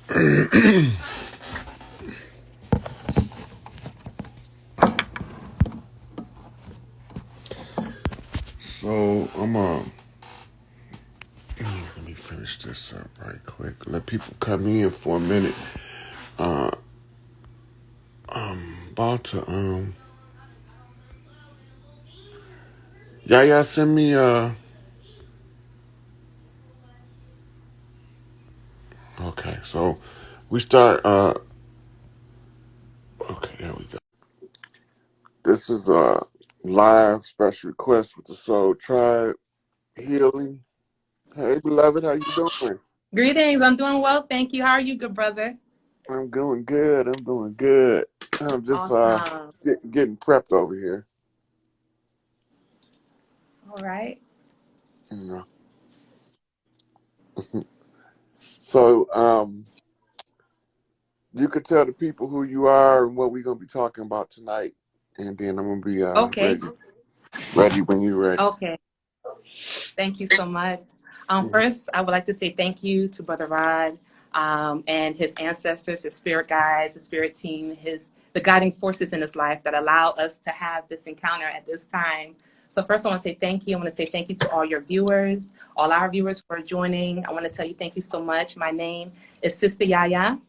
So let me finish this up right quick. Let people come in for a minute. Uh, about to YaYa send me okay. So we start okay. There we go. This is a live special request with the Soul Tribe Healing. Hey, beloved, how you doing? Greetings. I'm doing well. Thank you. How are you, good brother? I'm doing good. I'm doing good. I'm just Awesome. getting prepped over here. All right. You know. So you could tell the people who you are and what we're gonna be talking about tonight, and then I'm gonna be Okay. ready when you're ready. Okay. Thank you so much. Mhm. First, I would like to say thank you to Brother Rod and his ancestors, his spirit guides, his spirit team, the guiding forces in his life that allow us to have this encounter at this time. So first, I want to say thank you. I want to say thank you to all your viewers, all our viewers for joining. I want to tell you thank you so much. My name is Sister YaYa.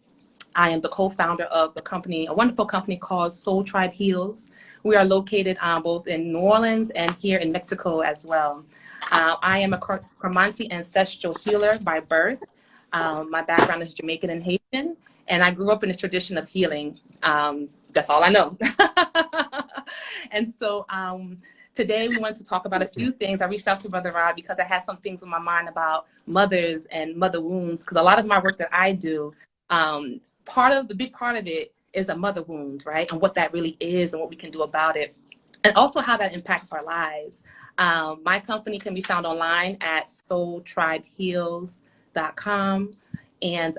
I am the co-founder of the company, a wonderful company called Soul Tribe Heals. We are located both in New Orleans and here in Mexico as well. I am a Coromantee ancestral healer by birth. My background is Jamaican and Haitian, and I grew up in a tradition of healing. That's all I know. And so today we wanted to talk about a few things. I reached out to Brother Rod because I had some things in my mind about mothers and mother wounds, because a lot of my work that I do, the big part of it is a mother wound, right? And what that really is and what we can do about it. And also how that impacts our lives. My company can be found online at soultribeheals.com. And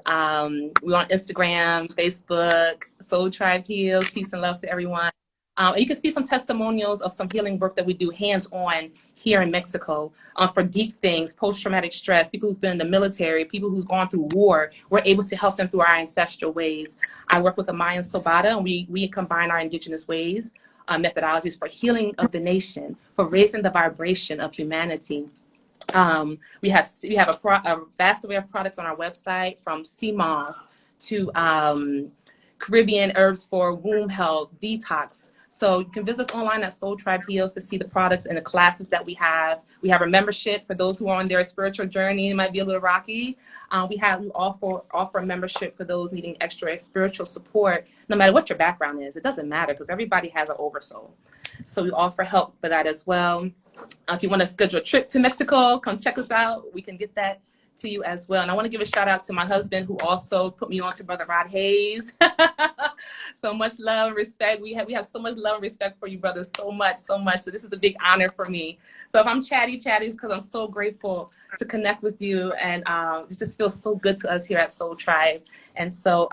we're on Instagram, Facebook, Soul Tribe Heals. Peace and love to everyone. And you can see some testimonials of some healing work that we do hands-on here in Mexico for deep things, post-traumatic stress, people who've been in the military, people who've gone through war. We're able to help them through our ancestral ways. I work with the Mayan Sobata, and we combine our indigenous ways, methodologies for healing of the nation, for raising the vibration of humanity. We have a vast array of products on our website, from sea moss to Caribbean herbs for womb health, detox. So you can visit us online at Soul Tribe Heals to see the products and the classes that we have. We have a membership for those who are on their spiritual journey. It might be a little rocky. We offer a membership for those needing extra spiritual support, no matter what your background is. It doesn't matter, because everybody has an oversoul. So we offer help for that as well. If you want to schedule a trip to Mexico, come check us out. We can get that to you as well. And I want to give a shout out to my husband, who also put me on to Brother Rod Hayes. So much love and respect. We have so much love and respect for you, brother. So much. So this is a big honor for me. So if I'm chatty, it's because I'm so grateful to connect with you. And it just feels so good to us here at Soul Tribe. And so,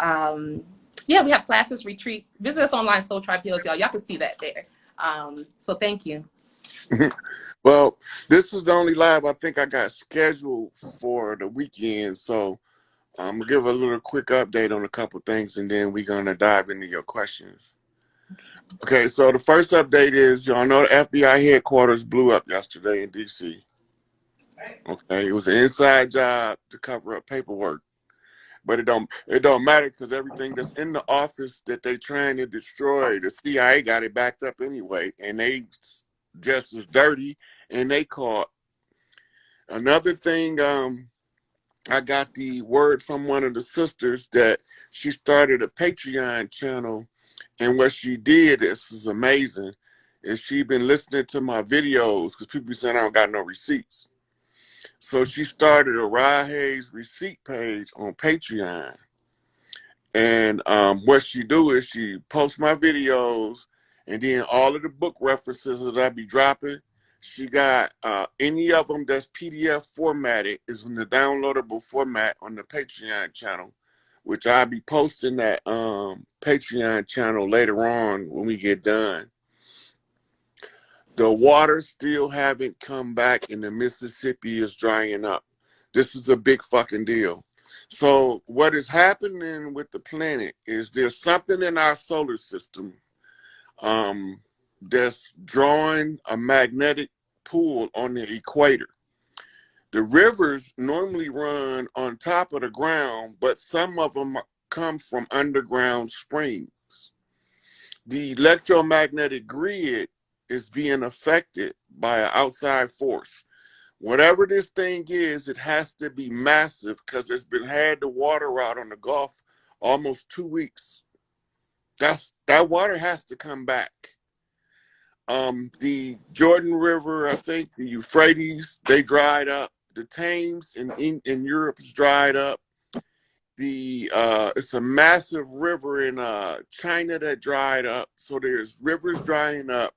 yeah, we have classes, retreats. Visit us online, Soul Tribe Heals, y'all. Y'all can see that there. So thank you. Well, this is the only live I think I got scheduled for the weekend, so I'm gonna give a little quick update on a couple things, and then we're gonna dive into your questions. Okay, so the first update is, y'all know the FBI headquarters blew up yesterday in DC. Okay, it was an inside job to cover up paperwork, but it don't matter, because everything that's in the office that they trying to destroy, the CIA got it backed up anyway, and they just as dirty, and they caught. Another thing, I got the word from one of the sisters that she started a Patreon channel, and what she did, this is amazing, is she been listening to my videos, because people be saying I don't got no receipts. So she started a Rod Hayes receipt page on Patreon. And what she do is she posts my videos, and then all of the book references that I be dropping, she got any of them that's PDF formatted is in the downloadable format on the Patreon channel, which I'll be posting that Patreon channel later on when we get done. The water still haven't come back, and the Mississippi is drying up. This is a big fucking deal. So what is happening with the planet is there's something in our solar system um, that's drawing a magnetic pull on the equator. The rivers normally run on top of the ground, but some of them come from underground springs. The electromagnetic grid is being affected by an outside force. Whatever this thing is, it has to be massive because it's been had the water out on the Gulf almost 2 weeks. That water has to come back. The Jordan River, I think, the Euphrates, they dried up. The Thames in Europe is dried up. It's a massive river in China that dried up. So there's rivers drying up.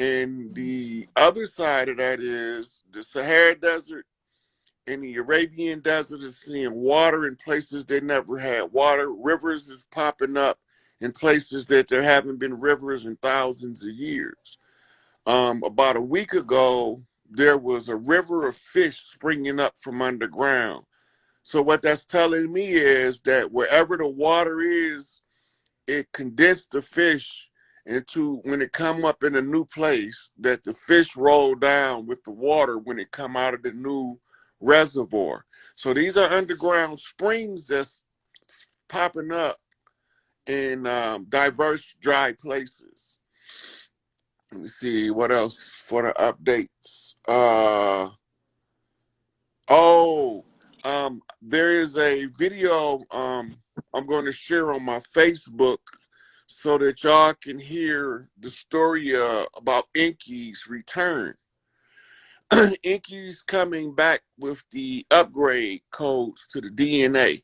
And the other side of that is the Sahara Desert and the Arabian Desert is seeing water in places they never had water. Rivers is popping up in places that there haven't been rivers in thousands of years. About a week ago, there was a river of fish springing up from underground. So what that's telling me is that wherever the water is, it condensed the fish into when it come up in a new place, that the fish roll down with the water when it come out of the new reservoir. So these are underground springs that's popping up in diverse dry places. Let me see what else for the updates. There is a video I'm going to share on my Facebook so that y'all can hear the story about Inky's return. Inky's coming back with the upgrade codes to the DNA,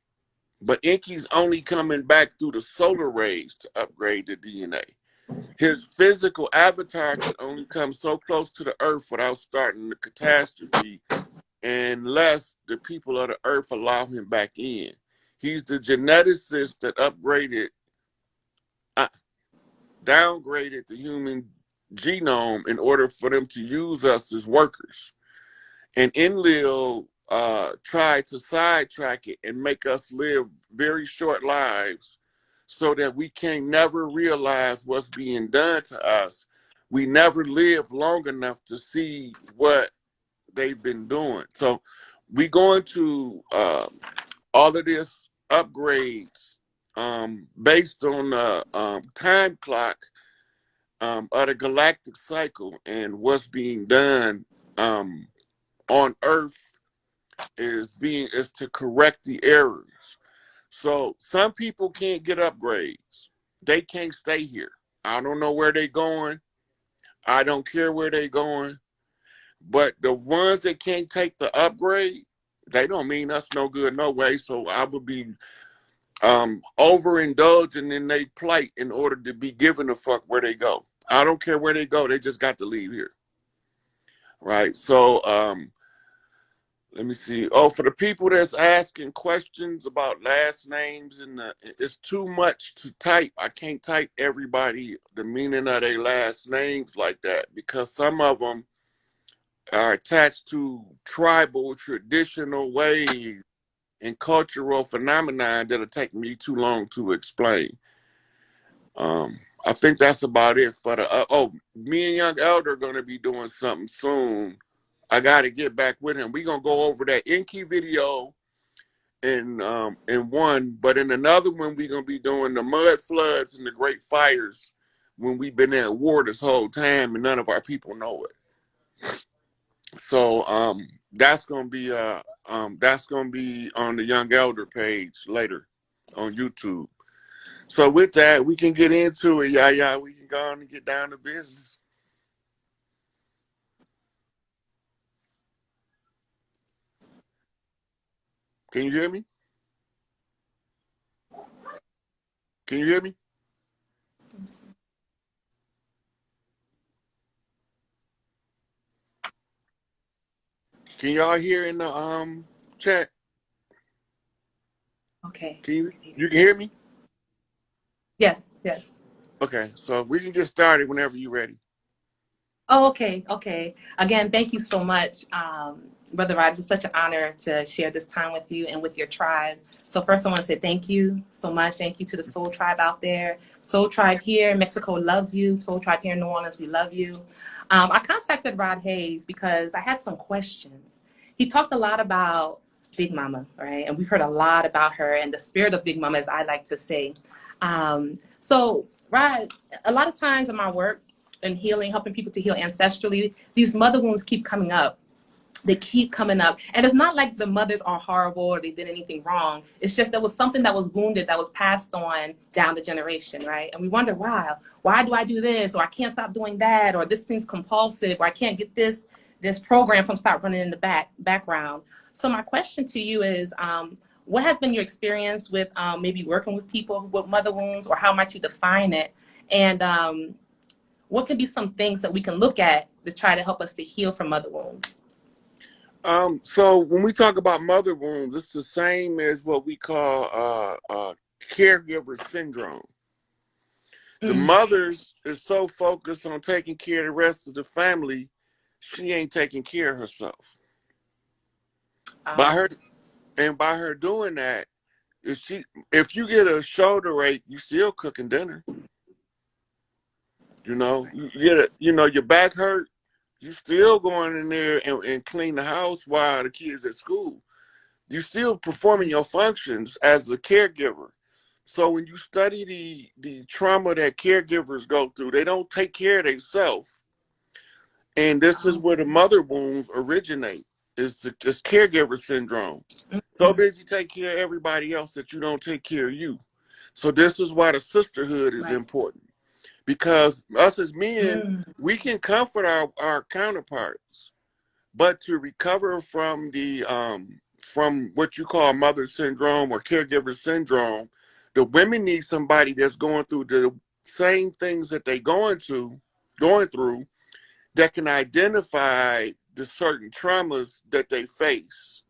but Inky's only coming back through the solar rays to upgrade the DNA. His physical avatar can only come so close to the Earth without starting the catastrophe unless the people of the Earth allow him back in. He's the geneticist that downgraded the human genome in order for them to use us as workers. And Enlil tried to sidetrack it and make us live very short lives so that we can never realize what's being done to us. We never live long enough to see what they've been doing. So we going to all of this upgrades based on the time clock of the galactic cycle, and what's being done on Earth is to correct the errors. So some people can't get upgrades. They can't stay here. I don't know where they're going. I don't care where they're going. But the ones that can't take the upgrade, they don't mean us no good no way. So I would be overindulging in their plight in order to be given a fuck where they go. I don't care where they go. They just got to leave here. Right. So let me see. Oh, for the people that's asking questions about last names, and it's too much to type. I can't type everybody the meaning of their last names like that, because some of them are attached to tribal, traditional ways and cultural phenomena that'll take me too long to explain. I think that's about it for the. Me and Young Elder are going to be doing something soon. I got to get back with him. We're going to go over that Inky video in one, but in another one, we're going to be doing the mud floods and the great fires when we've been at war this whole time and none of our people know it. So that's gonna be on the Young Elder page later on YouTube. So with that, we can get into it, YaYa. We can go on and get down to business. Can you hear me? Can you hear me? Can y'all hear in the chat? Okay. You can hear me? Yes, yes. Okay, so we can get started whenever you're ready. Oh, okay, okay. Again, thank you so much, Brother Rod. It's such an honor to share this time with you and with your tribe. So first, I want to say thank you so much. Thank you to the Soul Tribe out there. Soul Tribe here in Mexico loves you. Soul Tribe here in New Orleans, we love you. I contacted Rod Hayes because I had some questions. He talked a lot about Big Mama, right? And we've heard a lot about her and the spirit of Big Mama, as I like to say. So, Rod, a lot of times in my work, and healing, helping people to heal ancestrally, these mother wounds keep coming up. They keep coming up. And it's not like the mothers are horrible or they did anything wrong. It's just there was something that was wounded that was passed on down the generation, right? And we wonder, wow, why do I do this? Or I can't stop doing that, or this seems compulsive, or I can't get this program from start running in the background. So my question to you is, what has been your experience with maybe working with people with mother wounds, or how might you define it? And what can be some things that we can look at to try to help us to heal from mother wounds? So when we talk about mother wounds, it's the same as what we call caregiver syndrome. The Mm. mothers is so focused on taking care of the rest of the family, she ain't taking care of herself. By Oh, her by her doing that, if you get a shoulder ache, you still cooking dinner. You know, right. you get your back hurt, you still going in there and clean the house while the kids at school. You still performing your functions as a caregiver. So when you study the trauma that caregivers go through, they don't take care of themselves. And this is Oh, where the mother wounds originate, is this caregiver syndrome. So mm-hmm. busy taking care of everybody else that you don't take care of you. So this is why the sisterhood is Right. important. Because us as men, Mm. we can comfort our counterparts, but to recover from what you call mother syndrome or caregiver syndrome, the women need somebody that's going through the same things that they going through, that can identify the certain traumas that they face.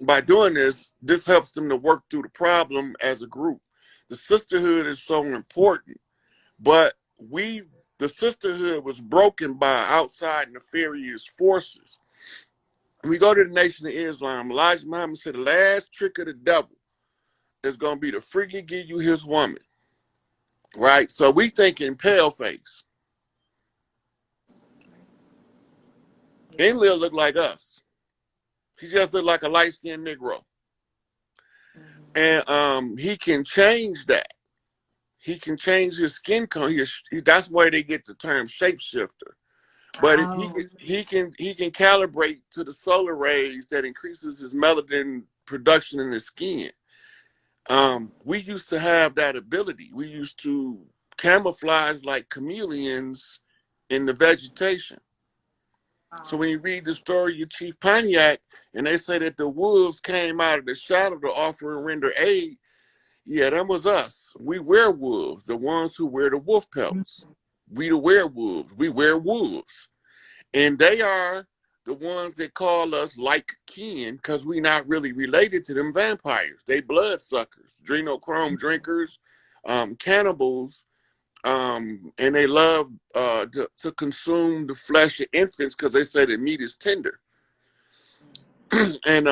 By doing this helps them to work through the problem as a group. The sisterhood is so important, but the sisterhood was broken by outside nefarious forces. We go to the Nation of Islam. Elijah Muhammad said the last trick of the devil is going to be to freely give you his woman, right? So we thinking pale face. Yeah. Enlil look like us. He just look like a light-skinned Negro. Mm-hmm. And he can change that. He can change his skin color. That's why they get the term shapeshifter. But if Oh, he can calibrate to the solar rays that increases his melanin production in his skin. We used to have that ability. We used to camouflage like chameleons in the vegetation. So wow. when you read the story of Chief Pontiac, and they say that the wolves came out of the shadow to offer and render aid, yeah, that was us. We werewolves, the ones who wear the wolf pelts. We the werewolves. We wear wolves. And they are the ones that call us like kin because we not really related to them vampires. They bloodsuckers, adrenochrome drinkers, cannibals, and they love to consume the flesh of infants because they say the meat is tender. And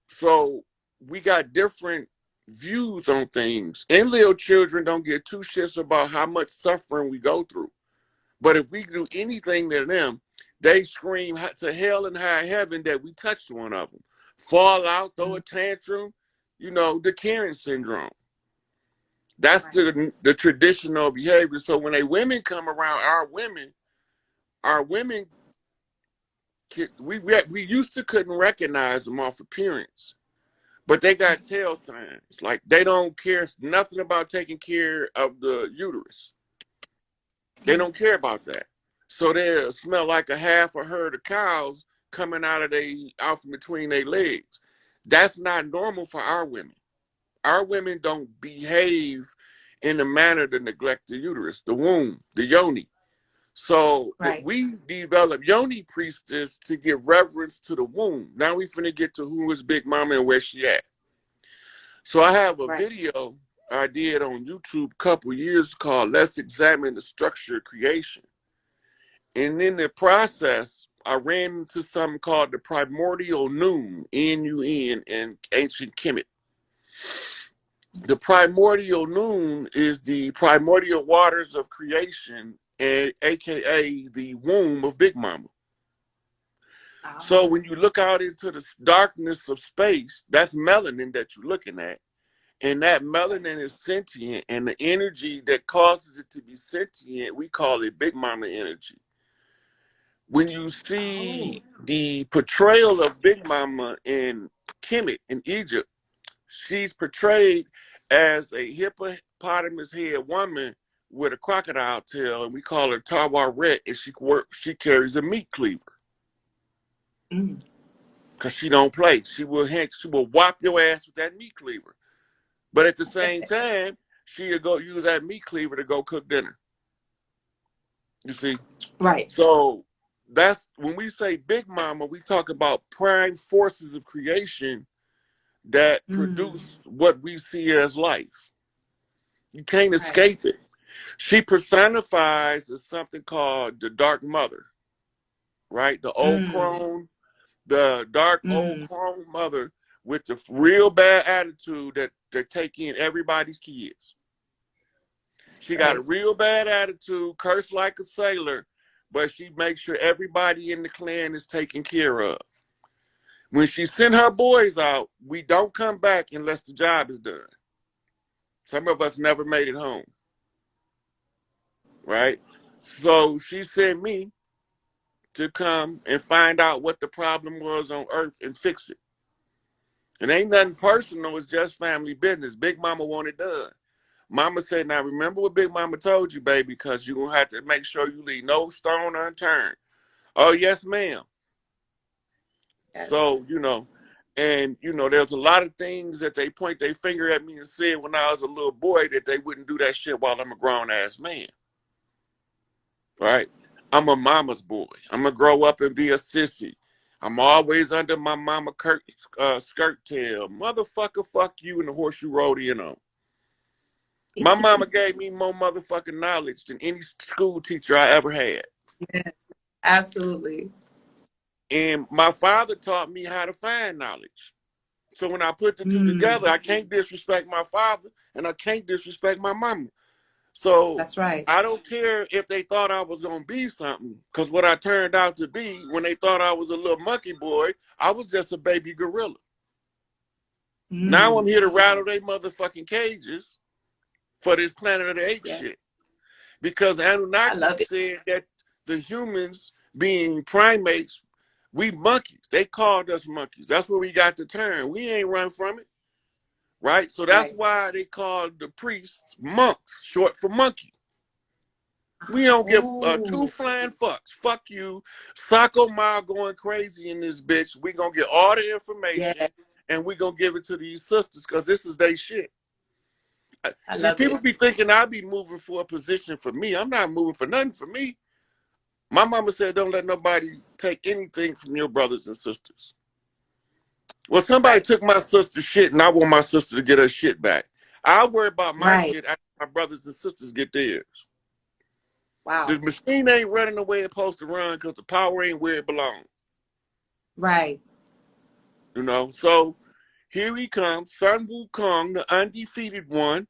so we got different views on things. And little children don't get two shits about how much suffering we go through. But if we do anything to them, they scream to hell and high heaven that we touched one of them. Fall out, throw a tantrum, the Karen syndrome. That's Right. the traditional behavior. So when women come around, our women, we used to couldn't recognize them off appearance, but they got tail signs. Like they don't care nothing about taking care of the uterus. They don't care about that. So they smell like a half a herd of cows coming out from between their legs. That's not normal for our women. Our women don't behave in a manner to neglect the uterus, the womb, the yoni. So that Right. we develop yoni priestess to give reverence to the womb. Now we finna get to who is Big Mama and where she at. So I have a Right. video I did on YouTube a couple years called "Let's Examine the Structure of Creation." And in the process, I ran into something called the primordial nun, N-U-N, in ancient Kemet. The primordial nun is the primordial waters of creation, and aka the womb of Big Mama. So Oh. when you look out into the darkness of space, that's melanin that you're looking at. And that melanin is sentient, and the energy that causes it to be sentient, we call it Big Mama energy. When you Oh. see the portrayal of Big Mama in Kemet in Egypt, she's portrayed as a hippopotamus head woman with a crocodile tail, and we call her Tawaret, and she carries a meat cleaver. Mm. Cause she don't play. She will whop your ass with that meat cleaver. But at the same time, she'll go use that meat cleaver to go cook dinner. You see? Right. So that's when we say Big Mama, we talk about prime forces of creation that Mm. produce what we see as life. You can't Right. escape it. She personifies as something called the Dark Mother, right? Mm. The dark old Mm. crone mother with the real bad attitude that they take in everybody's kids. She got a Right. real bad attitude, cursed like a sailor, but she makes sure everybody in the clan is taken care of. When she sent her boys out, we don't come back unless the job is done. Some of us never made it home, right? So she sent me to come and find out what the problem was on Earth and fix it. It ain't nothing personal, it's just family business. Big Mama wanted done. Mama said, now remember what Big Mama told you, baby, because you're going to have to make sure you leave no stone unturned. Oh, yes, ma'am. Yes. So, and, there's a lot of things that they point their finger at me and said when I was a little boy that they wouldn't do that shit while I'm a grown-ass man, right? I'm a mama's boy. I'm going to grow up and be a sissy. I'm always under my mama skirt tail. Motherfucker, fuck you and the horse you rode in on. My mama gave me more motherfucking knowledge than any school teacher I ever had. Yeah, absolutely. And my father taught me how to find knowledge. So when I put the two together, Mm. I can't disrespect my father and I can't disrespect my mama. So That's right. I don't care if they thought I was going to be something, because what I turned out to be, when they thought I was a little monkey boy, I was just a baby gorilla. Now I'm Mm. here to rattle their motherfucking cages for this Planet of the Apes Yeah. shit. Because I love Anunnaki it. said that the humans, being primates, we monkeys. They called us monkeys. That's where we got the term. We ain't run from it, right? So that's Right. why they called the priests monks, short for monkey. We don't give two Oh, flying fucks. Fuck you. Socko Ma going crazy in this bitch. We gonna get all the yeah. information and we gonna give it to these sisters because this is they shit. I See, love people it. be thinking I be moving for a position for me. I'm not moving for nothing for me. My mama said, don't let nobody take anything from your brothers and sisters. Well, somebody Right. took my sister's shit and I want my sister to get her shit back. I worry about my Right. shit after my brothers and sisters get theirs. The Wow. machine ain't running the way it's supposed to run because the power ain't where it belongs. Right. So here he comes, Sun Wukong, the undefeated one.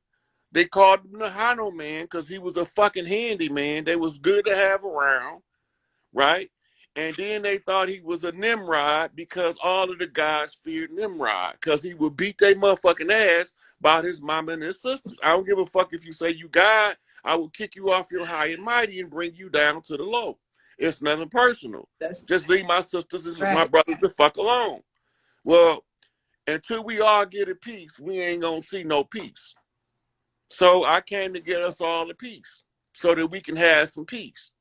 They called him the Hano man because he was a fucking handyman. They was good to have around, right? And then they thought he was a Nimrod because all of the guys feared Nimrod because he would beat their motherfucking ass about his mama and his sisters. I don't give a fuck if you say you God. I will kick you off your high and mighty and bring you down to the low. It's nothing personal. That's Just leave my sisters and my right. brothers the fuck alone. Well, until we all get at peace, we ain't gonna see no peace. So I came to get us all at peace so that we can have some peace.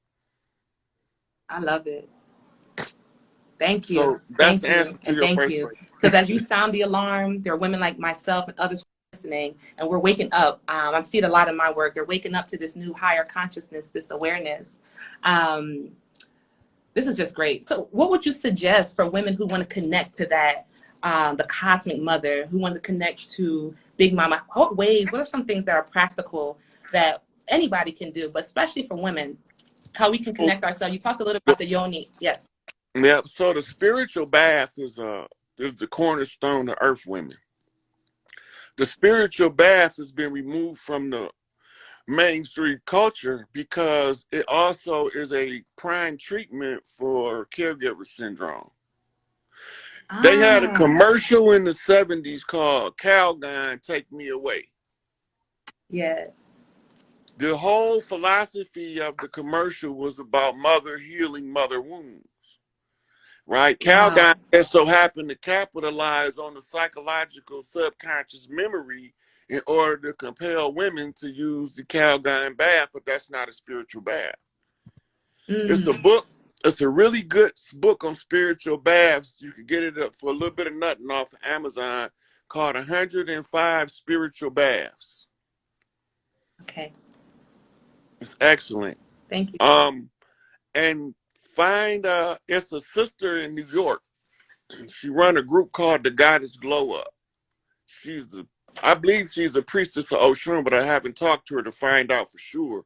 I love it. Thank you. So that's Thank the answer you. to And your thank first you. question. Because as you sound the alarm, there are women like myself and others listening, and we're waking up. I'm seeing a lot in my work. They're waking up to this new higher consciousness, this awareness. Um, this is just great. So what would you suggest for women who want to connect to that, the cosmic mother, who want to connect to Big Mama? What are some things that are practical that anybody can do, but especially for women? how we can So, connect ourselves. You talked a little about the yoni. Yes. yep. So the spiritual bath is the cornerstone of Earth Women. The spiritual bath has been removed from the mainstream culture because it also is a prime treatment for caregiver syndrome. They had a Ah, commercial in the 70s called Calgon Take Me Away. yeah. The whole philosophy of the commercial was about mother healing mother wounds, right? Calgon Wow. just so happened to capitalize on the psychological subconscious memory in order to compel women to use the Calgon bath, but that's not a spiritual bath. It's a Mm, book. It's a really good book on spiritual baths. You can get it up for a little bit of nothing off of Amazon called 105 Spiritual Baths. okay. It's excellent. Thank you. Um, and find it's a sister in New York. She run a group called the Goddess Glow Up. She's the I believe she's a priestess of Oshun, but I haven't talked to her to find out for sure.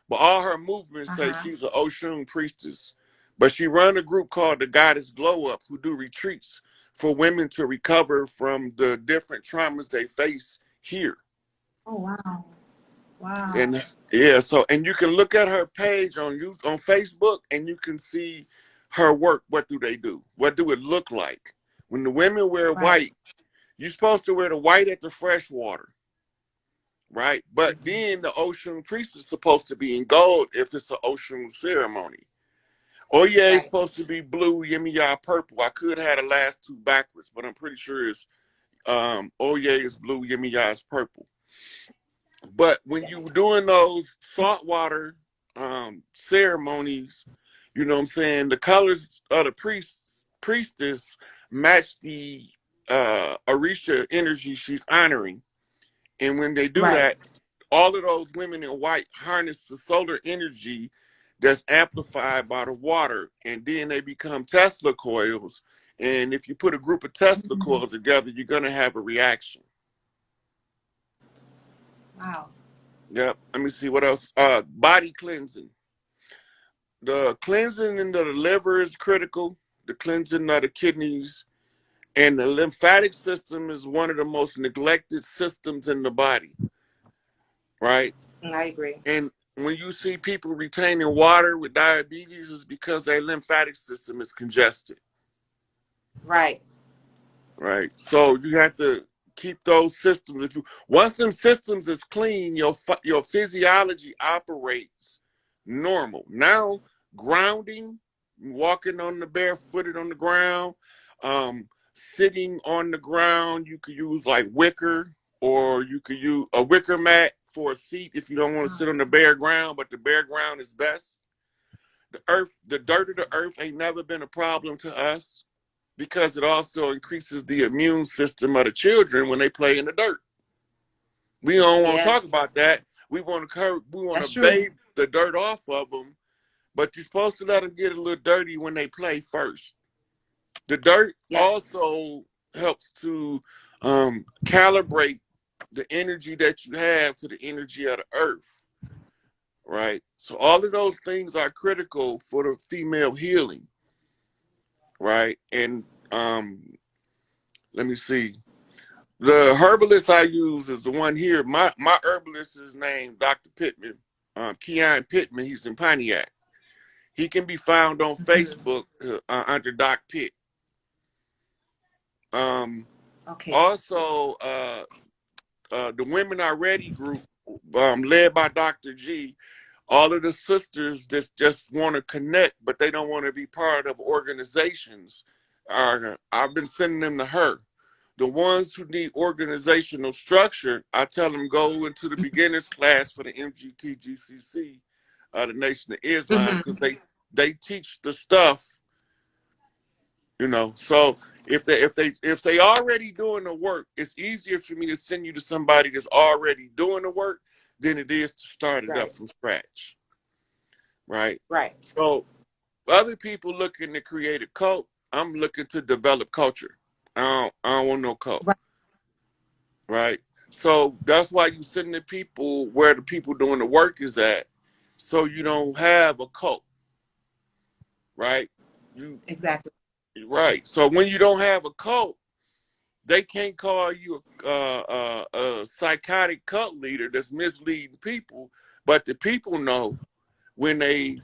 But all her movements say Uh-huh. she's an Oshun priestess. But she run a group called the Goddess Glow Up who do retreats for women to recover from the different traumas they face here. Oh, wow. Wow. And yeah, so and you can look at her page on Facebook and you can see her work. What do they do? What do it look like? When the women wear Right. white, you're supposed to wear the white at the fresh water, right? But Mm-hmm. then the ocean priest is supposed to be in gold if it's an ocean ceremony. Oh yeah, it's Right. supposed to be blue, YaYa purple. I could have the last two backwards, but I'm pretty sure it's oh yeah, it's blue, YaYa is purple. But when Yeah. you were doing those saltwater ceremonies, you know what I'm saying, the colors of the priestess match the Orisha energy she's honoring. And when they do Right. that, all of those women in white harness the solar energy that's amplified by the water, and then they become Tesla coils. And if you put a group of Tesla Mm, coils together, you're gonna have a reaction. wow. Yep. Let me see what else. Body cleansing. The cleansing into the liver is critical. The cleansing of the kidneys and the lymphatic system is one of the most neglected systems in the body, right? I agree. And when you see people retaining water with diabetes, it's because their lymphatic system is congested, Right. right? So you have to keep those systems. If you once them systems is clean, your physiology operates normal. Now grounding, walking on the barefooted on the ground, sitting on the ground, you could use like wicker, or you could use a wicker mat for a seat if you don't want to Wow. sit on the bare ground, but the bare ground is best. The earth, the dirt of the earth ain't never been a problem to us because it also increases the immune system of the children when they play in the dirt. We don't want to talk Yes. about that. We want to That's true. bathe the dirt off of them, but you're supposed to let them get a little dirty when they play first. The dirt Yeah. also helps to calibrate the energy that you have to the energy of the earth, right? So all of those things are critical for the female healing, right? And let me see. The herbalist I use is the one here. My herbalist is named Dr. Pittman, Keon Pittman. He's in Pontiac. He can be found on Mhm. Facebook under Doc Pitt. Um, Okay. also, the Women Are Ready group, led by Dr. G. All of the sisters that just want to connect, but they don't want to be part of organizations. I've been sending them to her. The ones who need organizational structure, I tell them go into the beginners class for the MGTGCC, the Nation of Islam, Hmm. because they teach the stuff, you know. So if they already doing the work, it's easier for me to send you to somebody that's already doing the work than it is to start it up Right. from scratch, right? Right. So other people looking to create a cult, I'm looking to develop culture. I don't want no cult. Right. Right? So that's why you send the people where the people doing the work is at. so you don't have a cult, right? You Exactly. right. So when you don't have a cult, they can't call you a psychotic cult leader that's misleading people, but the people know when they,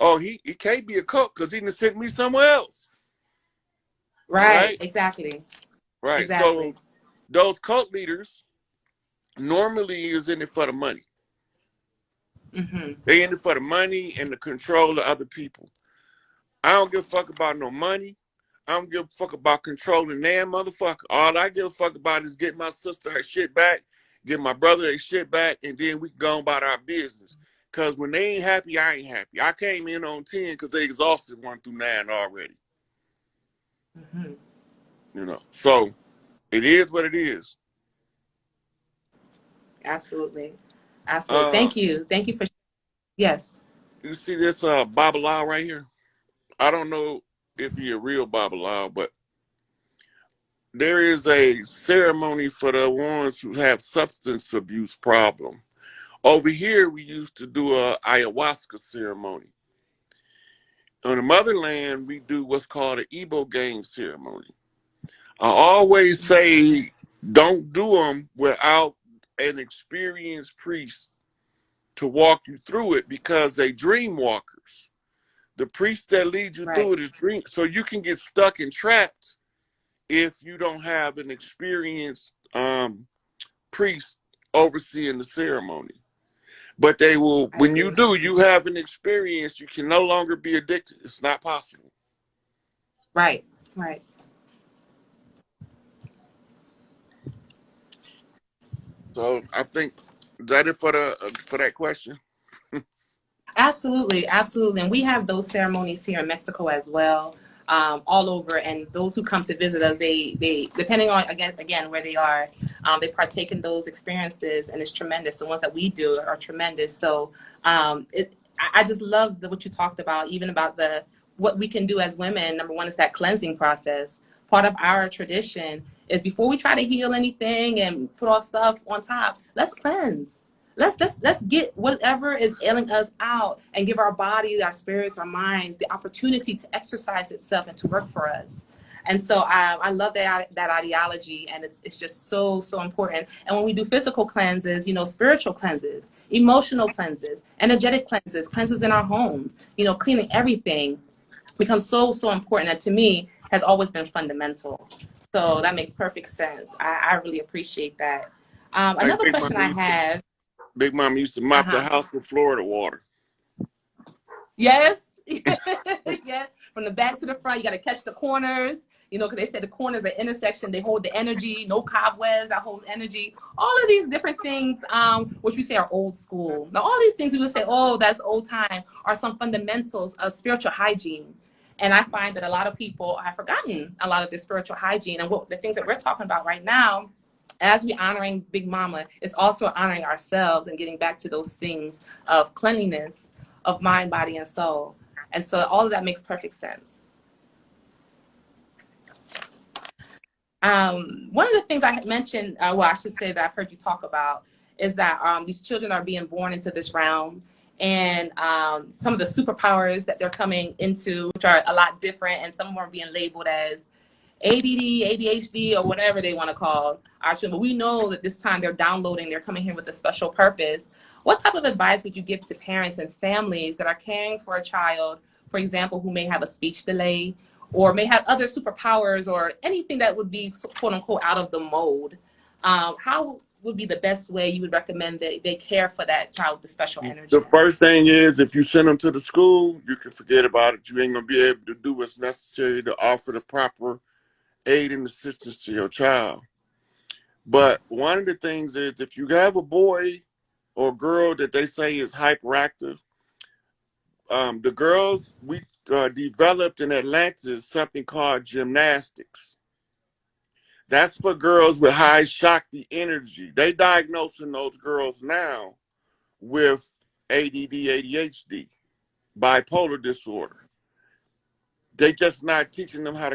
oh, he can't be a cult because he done sent me somewhere else, Right. right? Exactly. Right. Exactly. So those cult leaders normally is in it for the money. Hmm. They in it for the money and the control of other people. I don't give a fuck about no money. I don't give a fuck about controlling that motherfucker. All I give a fuck about is get my sister her shit back, get my brother their shit back, and then we can go about our business. Cause when they ain't happy, I ain't happy. I came in on 10 because they exhausted 1 through 9 already. Hmm. You know. So it is what it is. Absolutely. Absolutely. Uh Thank you. Thank you for. Yes. you see this Babalao right here? I don't know if he a real Babalao, but there is a ceremony for the ones who have substance abuse problem. Over here, we used to do a ayahuasca ceremony. On the motherland, we do what's called an Igbo gang ceremony. I always say, don't do them without an experienced priest to walk you through it because they dream walkers. The priest that leads you Right. through it is dream, so you can get stuck and trapped if you don't have an experienced priest overseeing the ceremony. But they will, I when you agree. do, you have an experience, you can no longer be addicted. It's not possible. Right. Right. So I think that it for that question. Absolutely, absolutely. And we have those ceremonies here in Mexico as well, all over. And those who come to visit us, they depending on again where they are, they partake in those experiences, and it's tremendous. The ones that we do are tremendous. So I just love what you talked about, even about the what we can do as women. Number one is that cleansing process. Part of our tradition is before we try to heal anything and put all stuff on top, let's cleanse. Let's get whatever is ailing us out and give our body, our spirits, our minds the opportunity to exercise itself and to work for us. And so I love that ideology, and it's just so important. And when we do physical cleanses, spiritual cleanses, emotional cleanses, energetic cleanses in our home, cleaning everything becomes so important. And to me, has always been fundamental. So that makes perfect sense. I really appreciate that. Like Another question I have. Big Mom used to Uh mop the huh. house with Florida water. Yes, yes. From the back to the front, you got to catch the corners. Because they said the corners, the intersection, they hold the energy. No cobwebs, that holds energy. All of these different things, which we say are old school. Now, all these things we would say, oh, that's old time, are some fundamentals of spiritual hygiene. And I find that a lot of people have forgotten a lot of this spiritual hygiene, and what the things that we're talking about right now. As we honoring Big Mama, it's also honoring ourselves and getting back to those things of cleanliness of mind, body, and soul. And so all of that makes perfect sense. One of the things I had mentioned, well, I should say that I've heard you talk about, is that these children are being born into this realm. And some of the superpowers that they're coming into, which are a lot different, and some of them are being labeled as ADD, ADHD, or whatever they want to call our children. But we know that this time they're downloading, they're coming here with a special purpose. What type of advice would you give to parents and families that are caring for a child, for example, who may have a speech delay or may have other superpowers or anything that would be quote unquote out of the mold? How would be the best way you would recommend that they care for that child with the special The energy? first thing is if you send them to the school, you can forget about it. You ain't gonna be able to do what's necessary to offer the proper aid and assistance to your child. But one of the things is if you have a boy or girl that they say is hyperactive, the girls we developed in Atlanta something called gymnastics. That's for girls with high Shakti energy. They diagnosing those girls now with ADD, ADHD, bipolar disorder. They just not teaching them how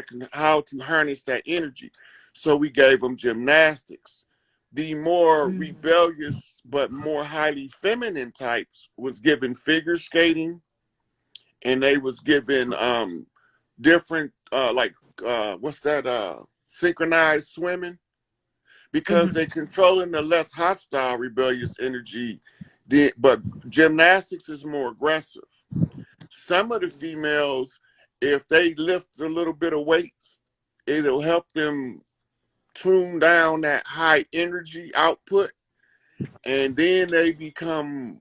to harness that energy. So we gave them gymnastics. The more Mm. rebellious but more highly feminine types was given figure skating, and they was given different what's that synchronized swimming, because Mm-hmm. they controlling the less hostile rebellious energy. But gymnastics is more aggressive. Some of the females, if they lift a little bit of weights, it'll help them tune down that high energy output, and then they become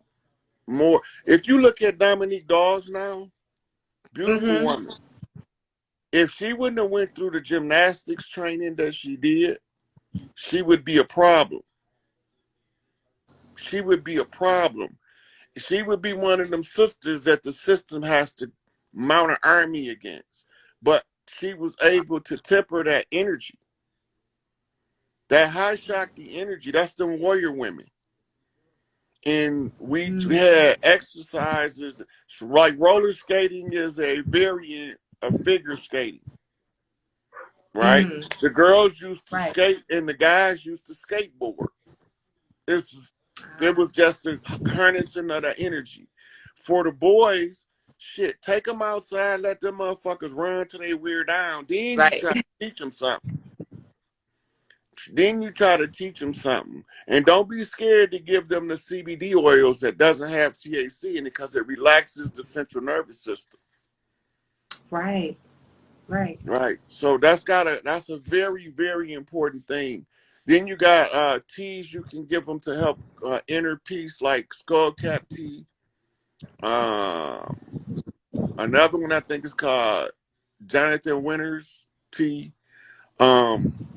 more. If you look at Dominique Dawes now, beautiful Mm-hmm. woman. If she wouldn't have went through the gymnastics training that she did, she would be a problem. She would be a problem. She would be one of them sisters that the system has to mount an army against. But she was able to temper that energy, that high Shakti energy. That's them warrior women. And we Mm. had exercises like roller skating is a variant of figure skating, right? Mm. The girls used to Right. skate and the guys used to skateboard. It's it Ah, was just a harnessing of the energy. For the boys, shit, take them outside, let them motherfuckers run till they wear down. Then you right. try to teach them something. Then you try to teach them something, and don't be scared to give them the CBD oils that doesn't have THC in it, because it relaxes the central nervous system. Right. Right. Right. So that's a very, very important thing. Then you got teas you can give them to help inner peace, like skullcap tea. Um, Another one I think is called Jonathan Winters tea. Um,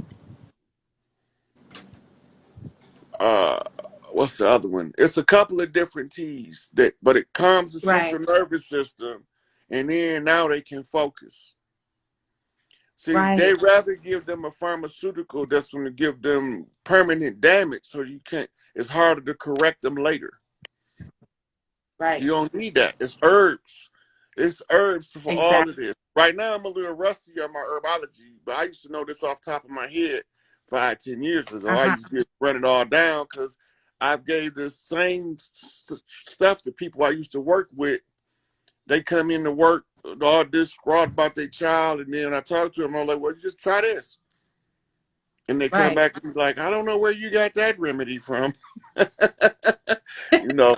uh, what's the other one? It's a couple of different teas but it calms the Right. central nervous system, and then now they can focus. See, they Right. rather give them a pharmaceutical that's going to give them permanent damage, so you can't. It's harder to correct them later. Right. You don't need that. It's herbs. It's herbs for all of Exactly. this. Right now, I'm a little rusty on my herbology, but I used to know this off the top of my head 5, 10 years ago. I Uh-huh. used to run it all down because I gave the same stuff to people I used to work with. They come in to work all distraught about their child, and then I talk to them. I'm like, "Well, you just try this," and they come Right. back and be like, "I don't know where you got that remedy from." you know,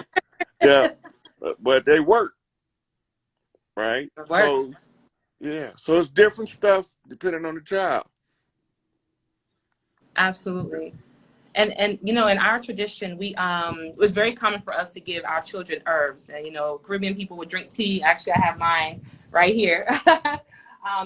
yeah, but they work, right? It So works. yeah, so it's different stuff depending on the child. Absolutely. And you know, in our tradition, we it was very common for us to give our children herbs. And you know, Caribbean people would drink tea. Actually, I have mine right here.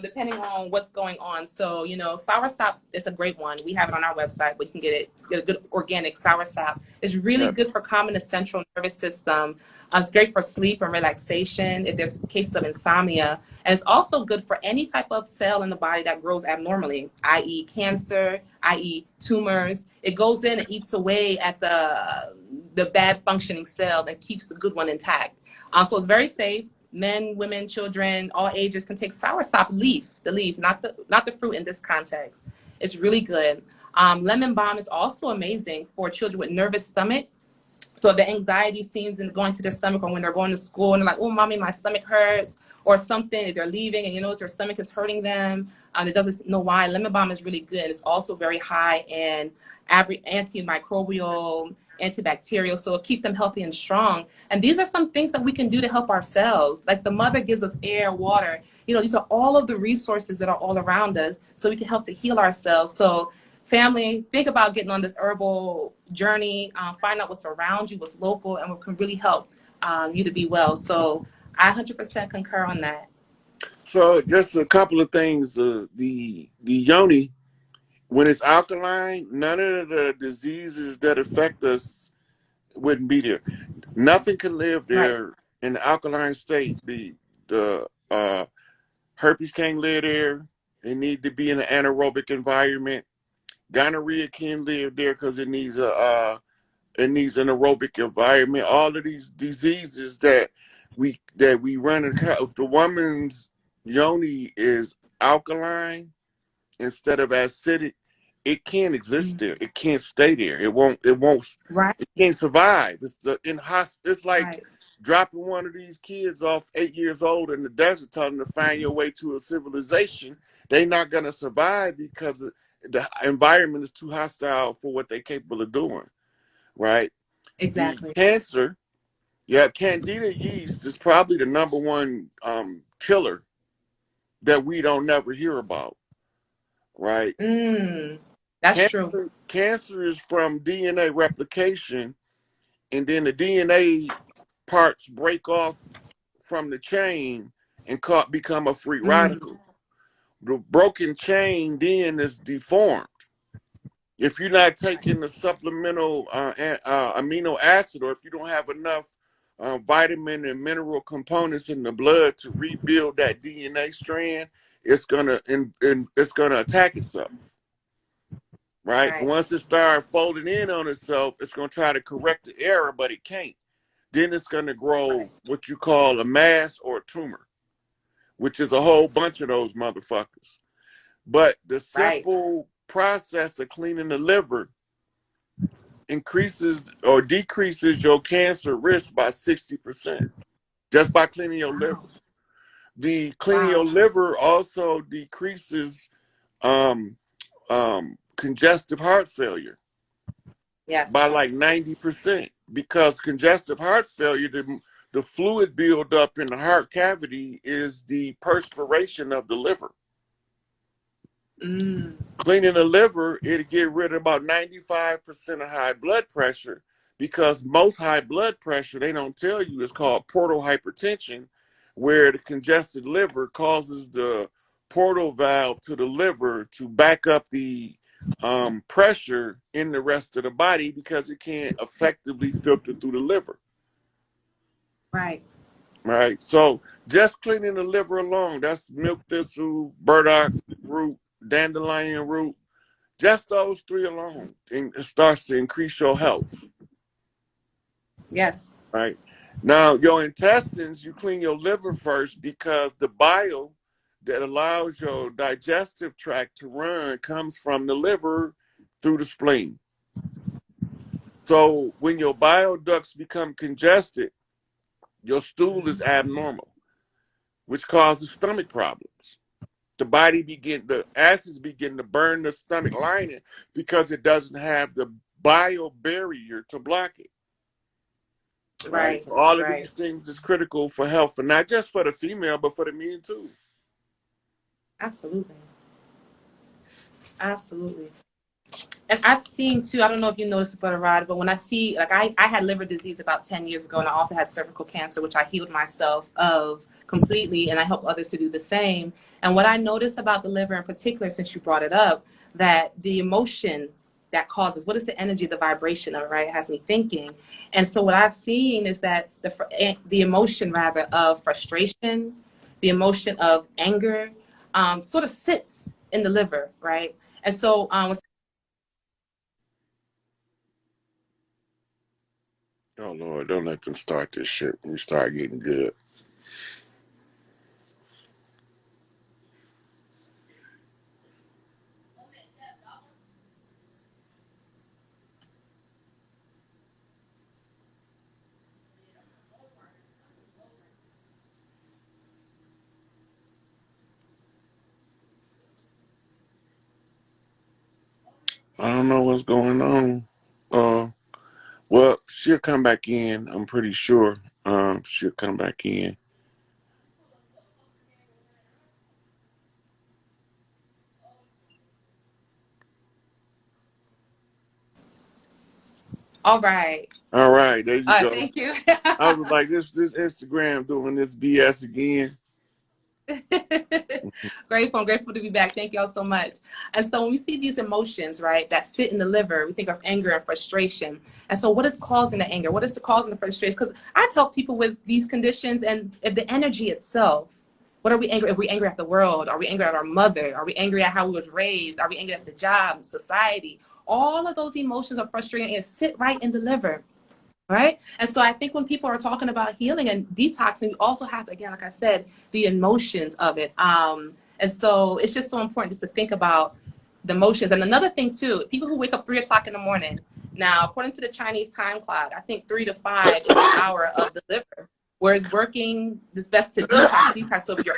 Depending on what's going on. So, you know, soursop is a great one. We have it on our website, but you can get a good organic soursop. It's really Yeah. good for calming the central nervous system. It's great for sleep and relaxation if there's cases of insomnia. And it's also good for any type of cell in the body that grows abnormally, i.e., cancer, i.e., tumors. It goes in and eats away at the bad functioning cell and keeps the good one intact. So it's very safe. Men, women, children, all ages can take soursop leaf, the leaf, not the fruit in this context. It's really good. Lemon balm is also amazing for children with nervous stomach. So the anxiety seems in going to their stomach, or when they're going to school and they're like, oh, mommy, my stomach hurts, or something, they're leaving and you know their stomach is hurting them. It doesn't know why. Lemon balm is really good. It's also very high in antimicrobial, antibacterial, so it'll keep them healthy and strong. And these are some things that we can do to help ourselves. Like the mother gives us air, water. You know, these are all of the resources that are all around us, so we can help to heal ourselves. So family, think about getting on this herbal journey. Find out what's around you, what's local, and what can really help you to be well. So I 100% concur on that. So just a couple of things. The yoni, when it's alkaline, none of the diseases that affect us wouldn't be there. Nothing can live Right, there in the alkaline state. The herpes can't live there. It need to be in an anaerobic environment. Gonorrhea can live there because it needs an aerobic environment. All of these diseases that we run if the woman's yoni is alkaline instead of acidic, it can't exist Mm. there. It can't stay there. It won't Right. it can't survive. It's like Right. dropping one of these kids off 8 years old in the desert, telling them to find your way to a civilization. They're not gonna survive because the environment is too hostile for what they're capable of doing. Right? The Exactly. cancer, yeah, candida yeast is probably the number one killer that we don't never hear about. Right? Mm. That's true. Cancer is from DNA replication, and then the DNA parts break off from the chain and become a free Mm. radical. The broken chain then is deformed. If you're not Right. taking the supplemental amino acid, or if you don't have enough vitamin and mineral components in the blood to rebuild that DNA strand, it's gonna attack itself. Right? Right. Once it starts folding in on itself, it's going to try to correct the error, but it can't. Then it's going to grow Right. what you call a mass or a tumor, which is a whole bunch of those motherfuckers. But the Right. simple process of cleaning the liver increases or decreases your cancer risk by 60% just by cleaning your Wow. liver. The cleaning your Wow. liver also decreases congestive heart failure Yes. by like 90%, because congestive heart failure, the fluid buildup in the heart cavity is the perspiration of the liver. Mm. Cleaning the liver, it'll get rid of about 95% of high blood pressure, because most high blood pressure, they don't tell you, is called portal hypertension, where the congested liver causes the portal valve to the liver to back up the pressure in the rest of the body because it can't effectively filter through the liver. Right. Right. So just cleaning the liver alone, that's milk thistle, burdock root, dandelion root, just those three alone, and it starts to increase your health. Yes. Right. Now, your intestines, you clean your liver first, because the bile that allows your digestive tract to run comes from the liver through the spleen. So when your bile ducts become congested, your stool is abnormal, which causes stomach problems. The acids begin to burn the stomach lining because it doesn't have the bile barrier to block it. Right. Right. So all of Right. these things is critical for health, and not just for the female, but for the men too. Absolutely. Absolutely. And I've seen too, I don't know if you noticed about a rod, but when I see, like, I had liver disease about 10 years ago, and I also had cervical cancer, which I healed myself of completely, and I help others to do the same. And what I noticed about the liver in particular, since you brought it up, that the emotion that causes, what is the energy, the vibration of it, right? It has me thinking. And so what I've seen is that the emotion rather of frustration, the emotion of anger, sort of sits in the liver, right? And so Oh Lord, don't let them start this shit when we start getting good. I don't know what's going on. Well, she'll come back in. I'm pretty sure. She'll come back in. all right. All right, there you go. Thank you. I was like, this Instagram doing this BS again. Grateful. I'm grateful to be back. Thank y'all so much. And so when we see these emotions, right, that sit in the liver, we think of anger and frustration. And so what is causing the anger? What is the causing the frustration? Because I've helped people with these conditions, and if the energy itself, what are we angry? If we angry at the world, are we angry at our mother? Are we angry at how we was raised? Are we angry at the job, society? All of those emotions are frustrating and sit right in the liver. Right. And so I think when people are talking about healing and detoxing, we also have, again, like I said, the emotions of it. And so it's just so important just to think about the emotions. And another thing too, people who wake up 3 o'clock in the morning. Now, according to the Chinese time clock, I think 3 to 5 is the hour of the liver where it's working this best to detox. So if you're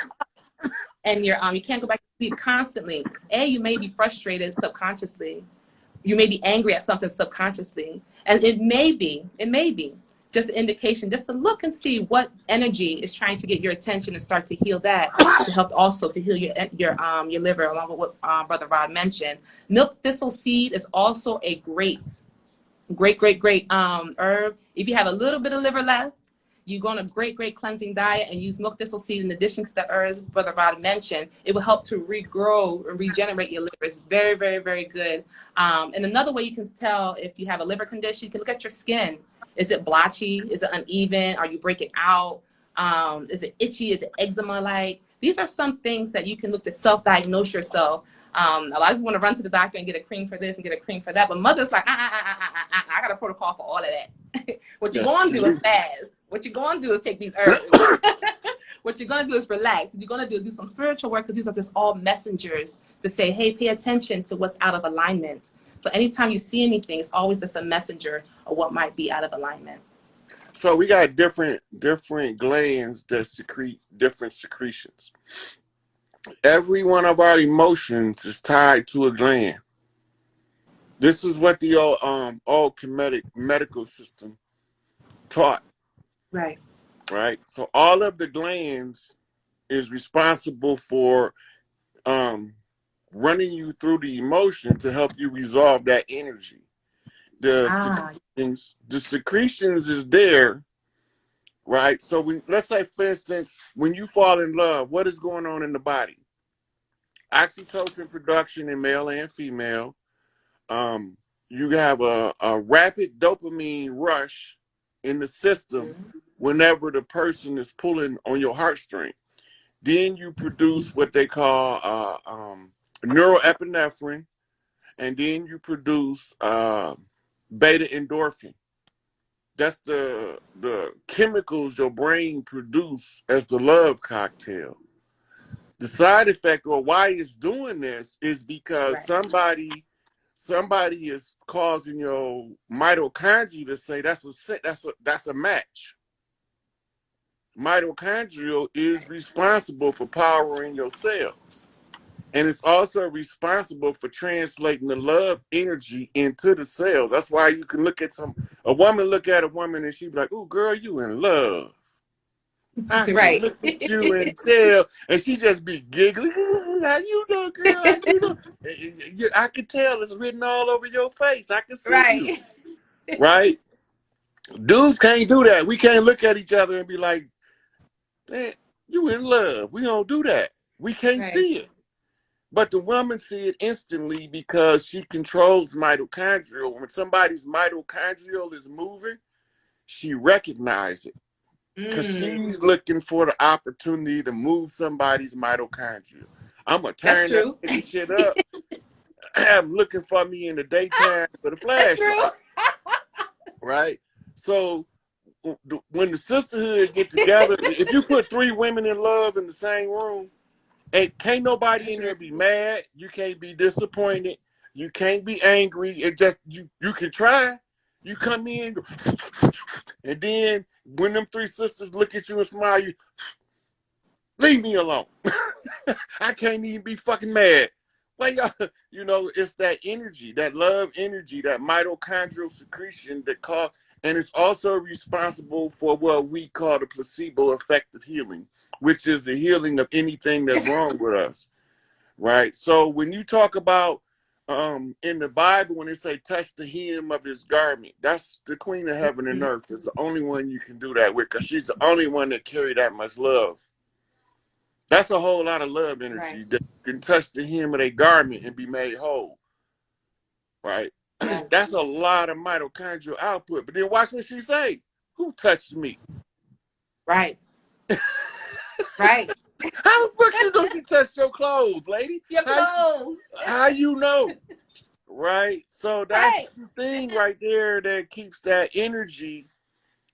and you can't go back to sleep constantly, you may be frustrated subconsciously. You may be angry at something subconsciously, and it may be just an indication, just to look and see what energy is trying to get your attention and start to heal that, to help also to heal your liver, along with what Brother Rod mentioned. Milk thistle seed is also a great herb. If you have a little bit of liver left, you go on a great cleansing diet and use milk thistle seed in addition to the herbs Brother Rod mentioned. It will help to regrow and regenerate your liver. It's very good. And another way you can tell if you have a liver condition, you can look at your skin. Is it blotchy? Is it uneven? Are you breaking out? Is it itchy? Is it eczema-like? These are some things that you can look to self-diagnose yourself. A lot of people want to run to the doctor and get a cream for this and get a cream for that, but mother's like, I got a protocol for all of that. What you're Yes. going to do is fast. What you're going to do is take these herbs. What you're going to do is relax. What you're going to do is do some spiritual work, because these are just all messengers to say, hey, pay attention to what's out of alignment. So anytime you see anything, it's always just a messenger of what might be out of alignment. So we got different glands that secrete different secretions. Every one of our emotions is tied to a gland. This is what the old Kemetic medical system taught. Right. Right. So all of the glands is responsible for running you through the emotion to help you resolve that energy. The secretions is there, right? So let's say, for instance, when you fall in love, what is going on in the body? Oxytocin production in male and female. You have a rapid dopamine rush in the system whenever the person is pulling on your heartstring. Then you produce what they call neuroepinephrine, and then you produce beta endorphin. That's the chemicals your brain produce as the love cocktail. The side effect, or why it's doing this, is because somebody is causing your mitochondria to say that's a match. Mitochondrial is responsible for powering your cells. And it's also responsible for translating the love energy into the cells. That's why you can look at a woman and she be like, "Oh, girl, you in love." I can look at you and tell, and she just be giggling. How you know, girl? How you know? I can tell it's written all over your face. I can see you. Right? Dudes can't do that. We can't look at each other and be like, "Man, you in love." We don't do that. We can't see it. But the woman see it instantly because she controls mitochondrial. When somebody's mitochondrial is moving, she recognizes it because she's looking for the opportunity to move somebody's mitochondria. I'm going to turn that shit up. I'm looking for me in the daytime with a flashlight. Right? So when the sisterhood get together, if you put 3 women in love in the same room, and can't nobody in there be mad. You can't be disappointed. You can't be angry. It just you can try. You come in, and then when them 3 sisters look at you and smile, you leave me alone. I can't even be fucking mad. Like, it's that energy, that love energy, that mitochondrial secretion that and it's also responsible for what we call the placebo effect of healing, which is the healing of anything that's wrong with us, right? So when you talk about in the Bible, when they say touch the hem of his garment, that's the queen of heaven and earth. It's the only one you can do that with, because she's the only one that carry that much love. That's a whole lot of love energy that can touch the hem of their garment and be made whole, right? That's a lot of mitochondrial output. But then watch what she say. Who touched me? Right. How the fuck you know she touched your clothes, lady? Your clothes. How you know? Right? So that's the thing right there that keeps that energy.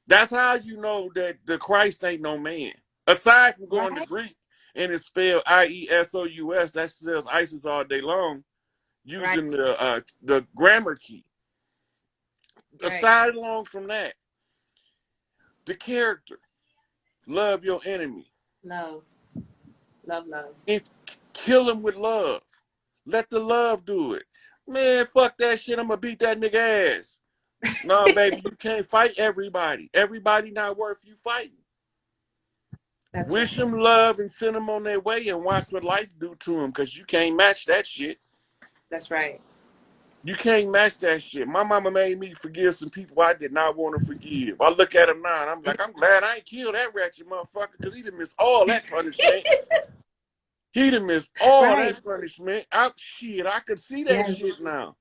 That's how you know that the Christ ain't no man. Aside from going to Greek and it's spelled IESOUS, that spells ISIS all day long. Right. using the grammar key. Right. Aside along from that, the character, love your enemy. Love. Love. Love. If kill him with love. Let the love do it. Man, fuck that shit. I'm gonna beat that nigga ass. No, baby, you can't fight everybody. Everybody not worth you fighting. That's Wish right. them love and send them on their way and watch what life do to them, because you can't match that shit. That's right. You can't match that shit. My mama made me forgive some people I did not want to forgive. I look at him now and I'm like, I'm glad I ain't killed that ratchet motherfucker, because he done missed all that punishment. He done missed all Right. that punishment. Shit, I could see that Yes. shit now.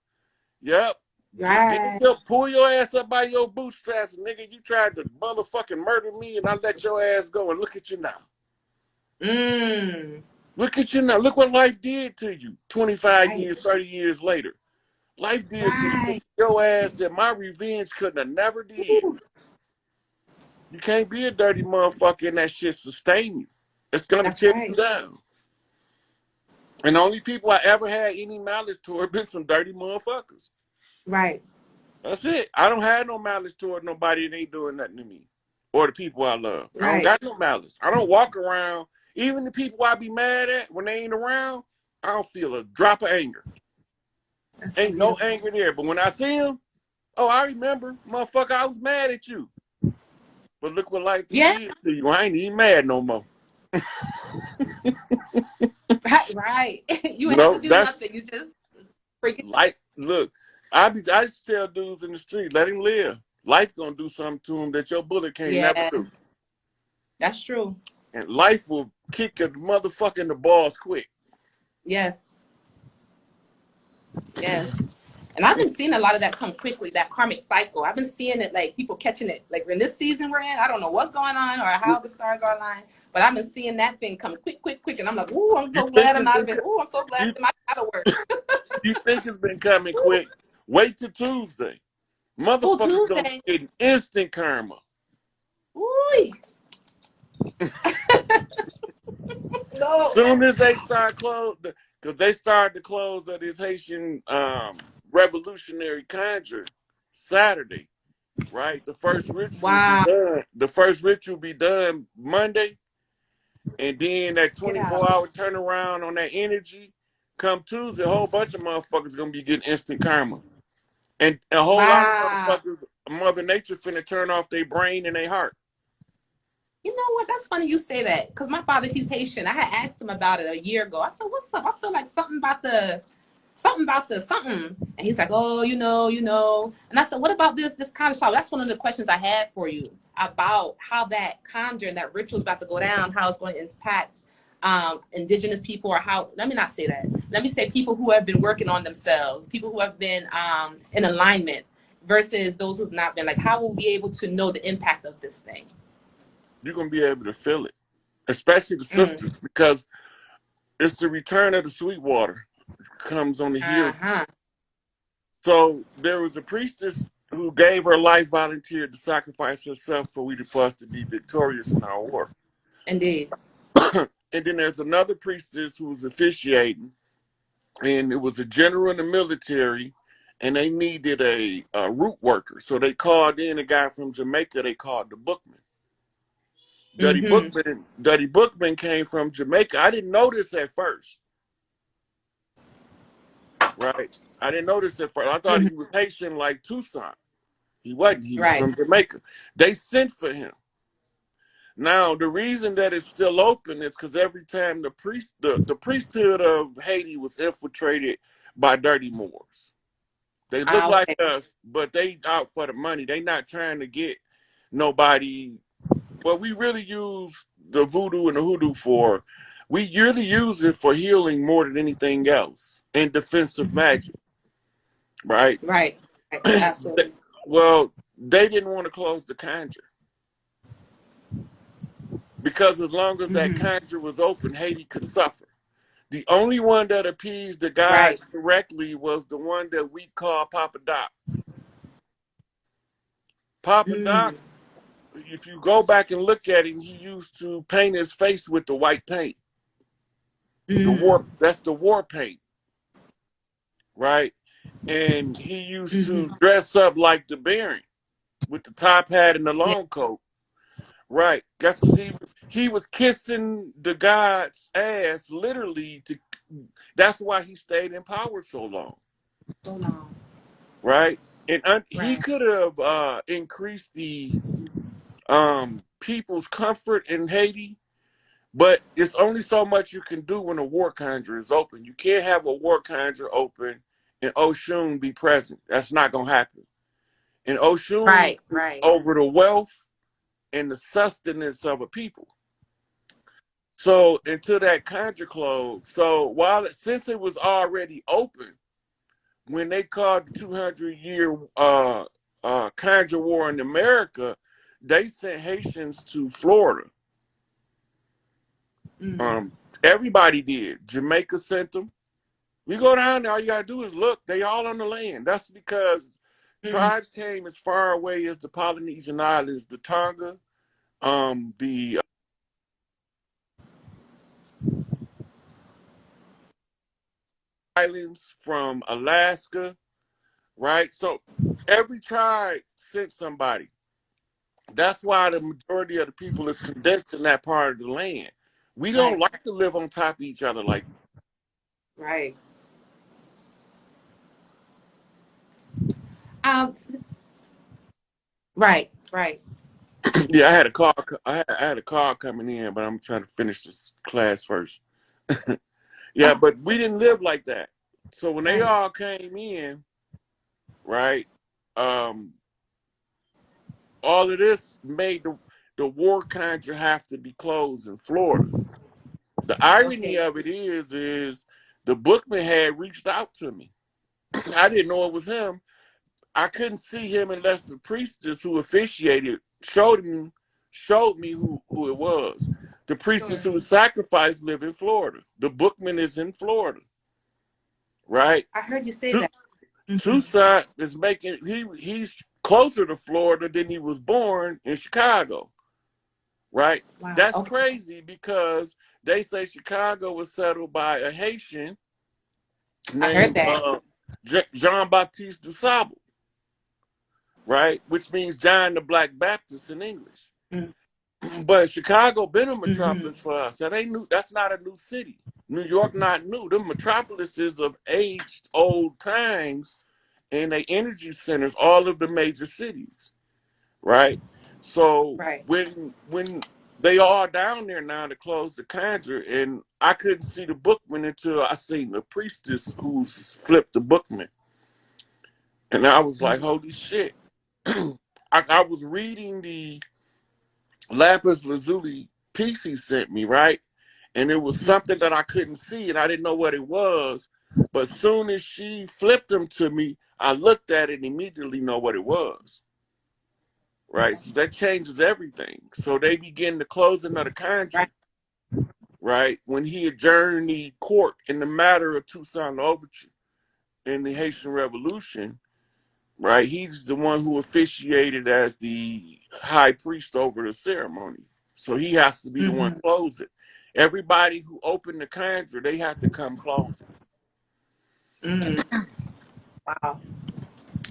Yep. Right. Pull your ass up by your bootstraps, nigga. You tried to motherfucking murder me and I let your ass go, and look at you now. Mm. Look at you now. Look what life did to you 25 Right. years, 30 years later. Life did some shit Right. to your ass that my revenge couldn't have never did. Ooh, You can't be a dirty motherfucker and that shit sustain you. It's gonna that's tear you right. down. And the only people I ever had any malice toward been some dirty motherfuckers. Right. That's it. I don't have no malice toward nobody that ain't doing nothing to me or the people I love. I don't Right. got no malice. I don't walk around, even the people I be mad at when they ain't around, I don't feel a drop of anger. That's so Ain't no beautiful. anger there. But when I see them, oh, I remember, motherfucker, I was mad at you. But look what life done Yeah. did to you. I ain't even mad no more. Right. Right. You You ain't have know, to do that's nothing. You just freaking. like, look, I used to tell dudes in the street, let him live. Life gonna do something to him that your bullet can't never Yeah. do. That's true. And life will kick your motherfucking the balls quick. Yes. Yes. And I've been seeing a lot of that come quickly, that karmic cycle. I've been seeing it, like people catching it. Like in this season we're in, I don't know what's going on or how the stars are aligned, but I've been seeing that thing come quick, quick, quick. And I'm like, ooh, I'm You so think glad I'm it's out been of it. Ooh, I'm so glad you I'm out of work. you think it's been coming Ooh, quick? Wait till Tuesday. ooh, Motherfuckers gonna Tuesday. be getting instant karma. Ooh. No. Soon as they start close, because they started the close of this Haitian revolutionary conjure Saturday, right? The first ritual be Wow. done. The first ritual be done Monday, and then that Yeah. 24-hour turnaround on that energy. Come Tuesday, a whole bunch of motherfuckers gonna be getting instant karma, and a whole lot of Wow. motherfuckers, Mother Nature finna turn off their brain and their heart. You know what? That's funny you say that because my father, he's Haitian. I had asked him about it a year ago. I said, "What's up?" I feel like something about the something, and he's like, "Oh, And I said, "What about this kind of show?" That's one of the questions I had for you about how that conjure and that ritual is about to go down, how it's going to impact indigenous people, or how. Let me not say that. Let me say people who have been working on themselves, people who have been in alignment, versus those who've not been. Like, how will we be able to know the impact of this thing? You're gonna be able to feel it, especially the sisters, Mm. because it's the return of the sweet water comes on the heels. Uh-huh. So there was a priestess who gave her life, volunteered to sacrifice herself for us to be victorious in our war. Indeed. And then there's another priestess who was officiating, and it was a general in the military, and they needed a root worker. So they called in a guy from Jamaica they called the Bookman. Mm-hmm. Duddy Bookman came from Jamaica. I didn't know this at first, right? I didn't know this at first. I thought Mm-hmm. he was Haitian like Tucson. He wasn't. He was Right. from Jamaica. They sent for him. Now, the reason that it's still open is because every time the priesthood of Haiti was infiltrated by dirty Moors. They look Ah, like okay. us, but they out for the money. They not trying to get nobody. What we really use the voodoo and the hoodoo for, we really use it for healing more than anything else and defensive magic, right? Right. Right. Absolutely. Well, they didn't want to close the conjure because as long as that Mm-hmm. conjure was open, Haiti could suffer. The only one that appeased the Right. gods correctly was the one that we call Papa Doc. Papa Mm. Doc, if you go back and look at him, he used to paint his face with the white paint. Mm. That's the war paint. right? And he used to Mm-hmm. dress up like the Baron with the top hat and the Yeah. long coat, right? That's because he was kissing the god's ass literally to. That's why he stayed in power so long, So long. right? And he Right. could have increased the people's comfort in Haiti, but it's only so much you can do when a war conjure is open. You can't have a war conjure open and Oshun be present. That's not gonna happen. And Oshun Right. is Right. over the wealth and the sustenance of a people. So until that conjure closed, so since it was already open, when they called the 200-year conjure war in America, they sent Haitians to Florida. Mm. Um, Everybody did. Jamaica sent them. You go down there, all you gotta do is look. They all on the land. That's because Mm. tribes came as far away as the Polynesian islands, the Tonga, the islands from Alaska, right? So every tribe sent somebody. That's why the majority of the people is condensed in that part of the land. We don't Right. like to live on top of each other like. Right. Um. Right. Right. Yeah, I had a call. I had a call coming in, but I'm trying to finish this class first. Yeah, Oh. but we didn't live like that. So when they Right. all came in, right, um, all of this made the war conjure have to be closed in Florida. The irony Okay. of it is the bookman had reached out to me. I didn't know it was him. I couldn't see him unless the priestess who officiated showed me who it was. The priestess Sure. who was sacrificed live in Florida. The bookman is in Florida, right? I heard you say Tu- that. Hmm. Tucson is making he's closer to Florida than he was born in Chicago, right? Wow. That's Okay. crazy because they say Chicago was settled by a Haitian I heard named that. Jean Baptiste du Sable, right? Which means John the Black Baptist in English. But Chicago been a Mm-hmm. metropolis for us. That ain't new. That's not a new city. New York not new. The metropolises of aged old times and they energy centers, all of the major cities, right? So Right. when they are down there now to close the conjure, and I couldn't see the bookman until I seen the priestess who flipped the bookman, and I was like, Mm. holy shit. I was reading the lapis lazuli piece he sent me, right? And it was Mhm. something that I couldn't see and I didn't know what it was. But soon as she flipped them to me, I looked at it and immediately know what it was. Right. So that changes everything. So they begin the closing of the Right. conjure, right? When he adjourned the court in the matter of Toussaint Louverture in the Haitian Revolution, right? He's the one who officiated as the high priest over the ceremony. So he has to be the one Mm-hmm. close it. Everybody who opened the conjure, they have to come close it. Mm. Wow.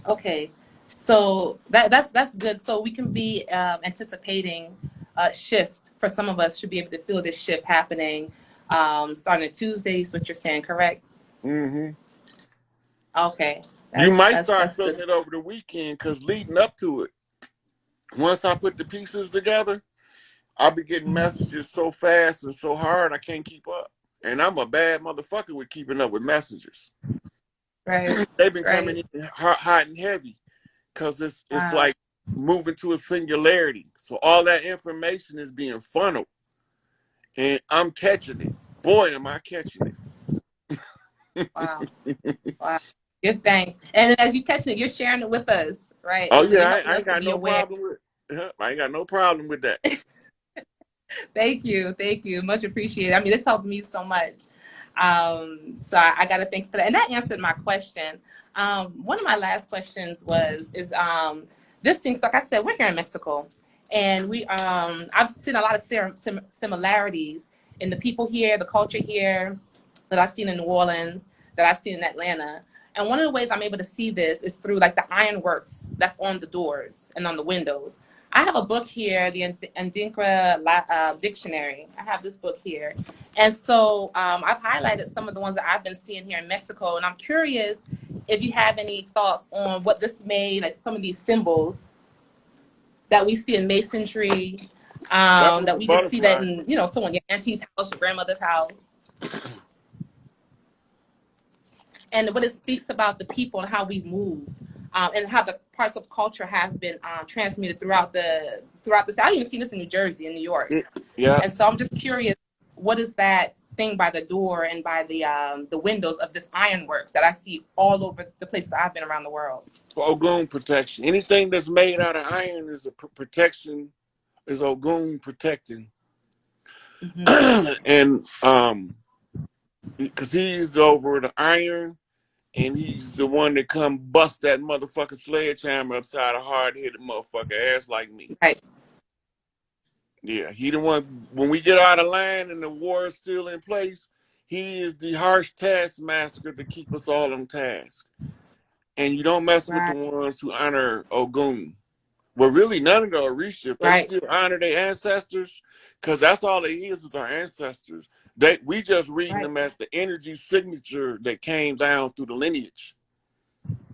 Okay. So that's good. So we can be anticipating a shift. For some of us, should be able to feel this shift happening starting Tuesdays. What you're saying, correct? Hmm. Okay. You That's might that's start that's feeling good. it over the weekend because leading up to it, once I put the pieces together, I'll be getting messages so fast and so hard I can't keep up. And I'm a bad motherfucker with keeping up with messages. Right. They've been coming Right. in hot and heavy because it's Wow. like moving to a singularity. So all that information is being funneled, and I'm catching it. Boy, am I catching it! Wow. Wow. Good thanks. And as you catching it, you're sharing it with us, right? Oh So yeah, you're helping I us ain't to got be no aware. problem with. I ain't got no problem with that. Thank you. Thank you. Much appreciated. I mean, this helped me so much. So I got to thank you for that. And that answered my question. One of my last questions is this thing. So like I said, we're here in Mexico, and I've seen a lot of similarities in the people here, the culture here, that I've seen in New Orleans, that I've seen in Atlanta. And one of the ways I'm able to see this is through like the ironworks that's on the doors and on the windows. I have a book here, the Adinkra Dictionary. I have this book here. And so I've highlighted some of the ones that I've been seeing here in Mexico. And I'm curious if you have any thoughts on what this made, like some of these symbols that we see in masonry, That was that a we just see that butterfly. in, someone, your auntie's house, your grandmother's house. And what it speaks about the people and how we've moved, and how the parts of culture have been transmitted throughout the. I've even seen this in New Jersey and New York, It, yeah. and so I'm just curious, what is that thing by the door and by the windows of this ironworks that I see all over the places I've been around the world? For Ogun protection. Anything that's made out of iron is a protection, is Ogun protecting. Mm-hmm. And because he's over the iron and he's the one that come bust that motherfucking sledgehammer upside a hard-headed motherfucker ass like me. Right. Yeah, he the one, when we get out of line and the war is still in place, he is the harsh taskmaster to keep us all on task. And you don't mess with the Right. ones who honor Ogun. Well, really, none of the Orisha, if they Right. still honor their ancestors, because that's all they is our ancestors. We just reading Right. them as the energy signature that came down through the lineage,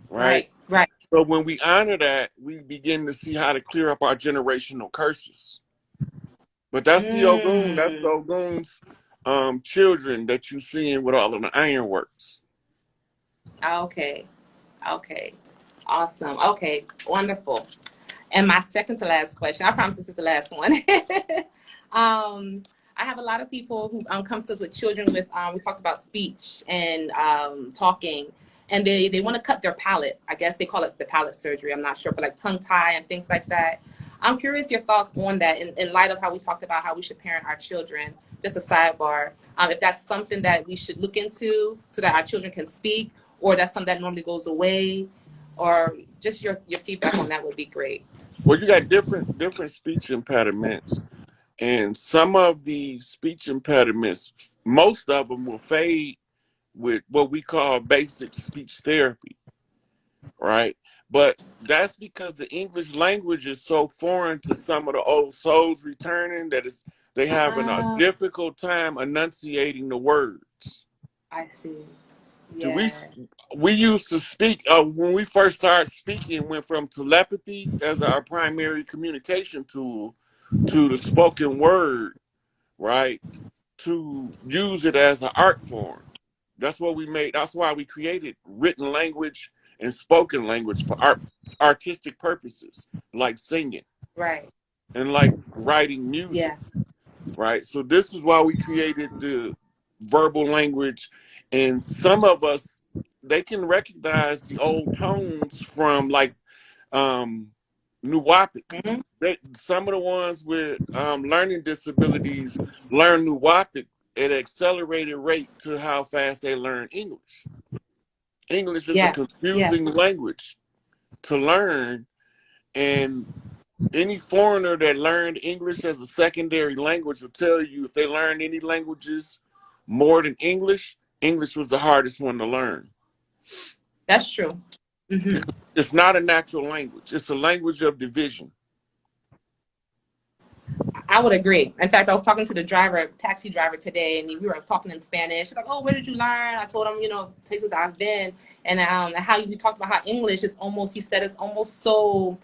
right? Right. Right. So when we honor that, we begin to see how to clear up our generational curses. But that's the Ogun. That's Mm. Ogun's children that you seeing with all of the ironworks. Okay. Okay. Awesome. Okay. Wonderful. And my second to last question, I promise this is the last one. I have a lot of people who come to us with children with, we talked about speech and talking, and they want to cut their palate. I guess they call it the palate surgery. I'm not sure, but like tongue tie and things like that. I'm curious your thoughts on that in light of how we talked about how we should parent our children. Just a sidebar. If that's something that we should look into so that our children can speak, or that's something that normally goes away, or just your feedback on that would be great. Well, you got different speech impediments, and some of the speech impediments, most of them will fade with what we call basic speech therapy, right? But that's because the English language is so foreign to some of the old souls returning that they having a Ah, difficult time enunciating the words. I see. Do Yeah. we used to speak when we first started speaking, went from telepathy as our primary communication tool to the spoken word, right? To use it as an art form. That's what we made. That's why we created written language and spoken language for artistic purposes, like singing Right. and like writing music, Yes. right? So this is why we created the verbal language, and some of us, they can recognize the old tones from like Nuwapic. Mhm. Some of the ones with learning disabilities learn Nuwapic at an accelerated rate to how fast they learn English. English is a Yes. Yes. confusing language to learn, and any foreigner that learned English as a secondary language will tell you if they learned any languages more than English, English was the hardest one to learn. That's true. Hmm. It's not a natural language. It's a language of division. I would agree. In fact, I was talking to the taxi driver today, and we were talking in Spanish. She's like, "Oh, where did you learn?" I told him, places I've been, and how you talked about how English is almost. He said it's almost so.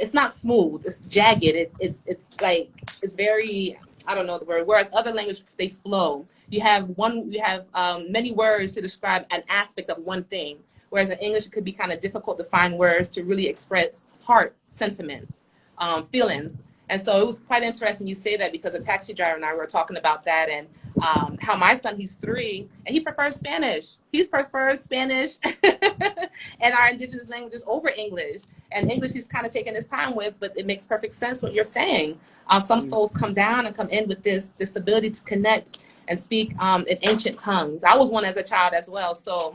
It's not smooth. It's jagged. It's like it's very. I don't know the word. Whereas other languages they flow. You have one. You have many words to describe an aspect of one thing. Whereas in English, it could be kind of difficult to find words to really express heart sentiments, feelings. And so it was quite interesting you say that because a taxi driver and I were talking about that and how my son, he's 3, and he prefers Spanish. He prefers Spanish and our indigenous languages over English. And English he's kind of taking his time with, but it makes perfect sense what you're saying. Some souls come down and come in with this ability to connect and speak in ancient tongues. I was one as a child as well. So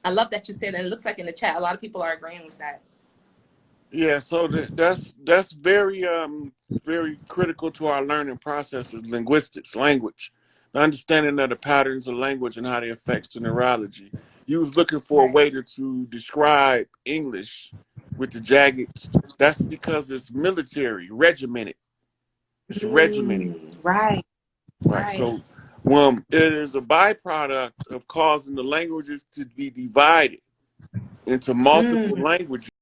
I love that you said that. It looks like in the chat, a lot of people are agreeing with that. Yeah, so that's very critical to our learning processes, linguistics, language, the understanding of the patterns of language and how they affects the neurology. you was looking for a Right. way to describe English with the jagged. That's because it's military, regimented. It's regimented, Right. right? Right. So, it is a byproduct of causing the languages to be divided into multiple Mm. languages.